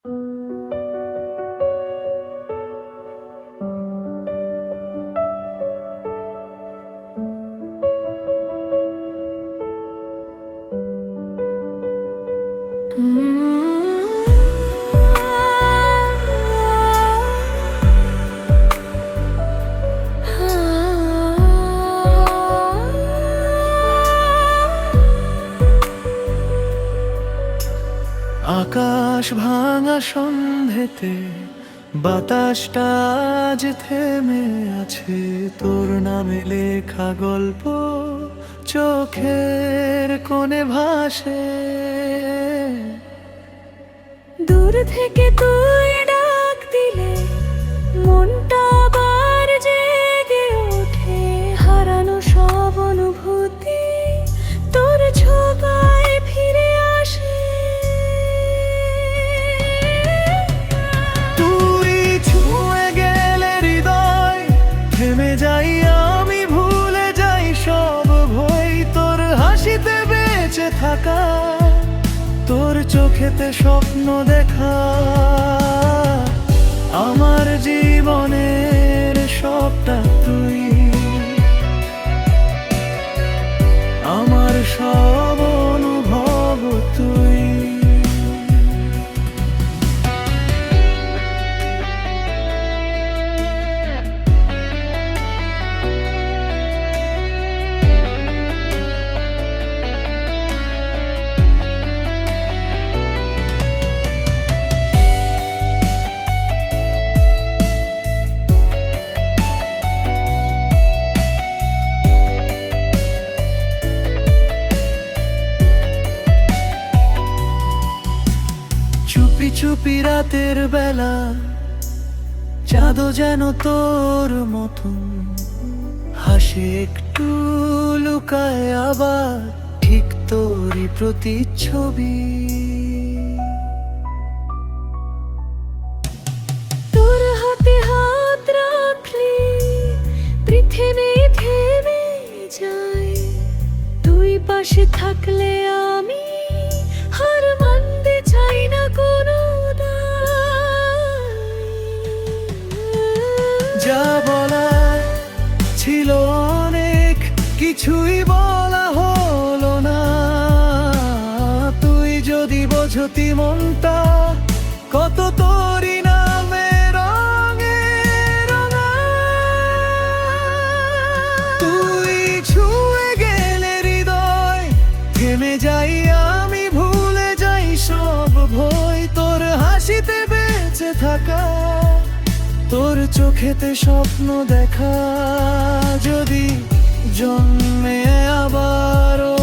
আকাশ ভাঙা সন্ধেতে বাতাসটা আজ থেমে আছে, তোর নামে লেখা গল্প চোখের কোণে ভাসে। দূর থেকে তুই ডাক দিলে মনটা আবার জেগে ওঠে, হারানো সব অনুভূতি তোর ছোঁয়ায় ফিরে আসে। তুই ছুঁয়ে গেলে হৃদয় থেমে যাই, আমি ভুলে যাই সব ভয়। তোর হাসিতে বেঁচে থাকা, তোর চোখেতে স্বপ্ন দেখা, আমার জীবনের সবটা তুই, আমার সব অনুভব তুই। চুপি চুপি রাতের বেলা চাঁদও যেন তোর মতন হাসে, একটু লুকায় আবার ঠিক তোরই প্রতিচ্ছবি। তোর হাতে হাত রাখলে পৃথিবী থেমে যায়, তুই পাশে থাকলে আমি হার মানতে চাই না কোনো যা বলার ছিল অনেক, কিছুই বলা হলো না। তুই যদি বোঝতি মনটা কত তোরই নামে রঙে রঙা। তুই ছুঁয়ে গেলে হৃদয় থেমে যাই, আমি ভুলে যাই সব ভয়। তোর হাসিতে বেঁচে থাকা, তোর চোখেতে স্বপ্ন দেখা, যদি জন্মে আবারও